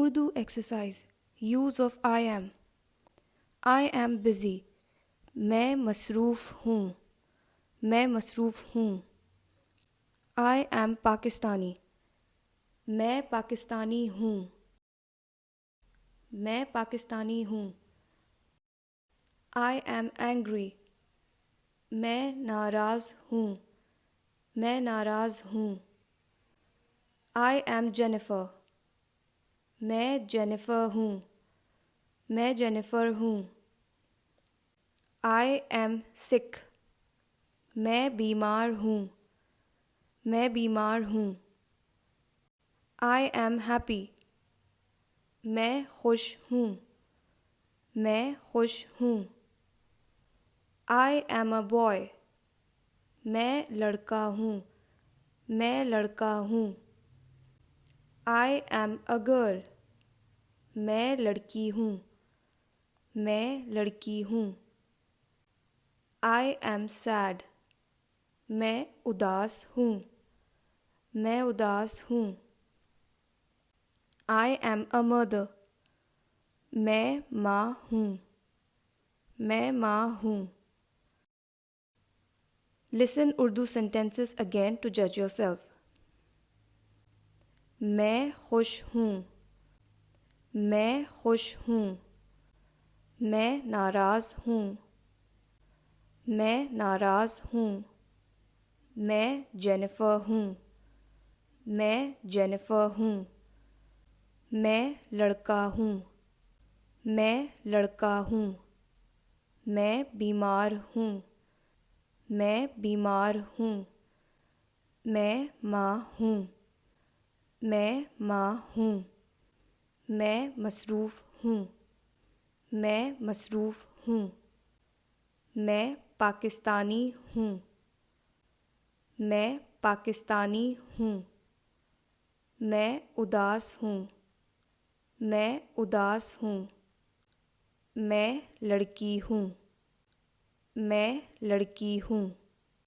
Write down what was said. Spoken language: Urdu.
Urdu exercise. Use of I am. I am busy. میں مصروف ہوں. میں مصروف ہوں. I am Pakistani. میں پاکستانی ہوں. میں پاکستانی ہوں. I am angry. میں ناراض ہوں. میں ناراض ہوں. I am Jennifer. میں جینیفر ہوں. میں جینیفر ہوں. I am sick. میں بیمار ہوں. میں بیمار ہوں. I am happy. میں خوش ہوں. میں خوش ہوں. I am a boy. میں لڑکا ہوں. میں لڑکا ہوں. I am a girl. میں لڑکی ہوں. میں لڑکی ہوں. I am sad. میں اداس ہوں. میں اداس ہوں. I am a mother. میں ماں ہوں. میں ماں ہوں. Listen Urdu sentences again to judge yourself. میں خوش ہوں. میں خوش ہوں. میں ناراض ہوں. میں ناراض ہوں. میں جینیفر ہوں. میں جینیفر ہوں. میں لڑکا ہوں. میں لڑکا ہوں. میں بیمار ہوں. میں بیمار ہوں. میں ماں ہوں. میں ماں ہوں. میں مصروف ہوں. میں مصروف ہوں. میں پاکستانی ہوں. میں پاکستانی ہوں. میں اداس ہوں. میں اداس ہوں. میں لڑکی ہوں. میں لڑکی ہوں.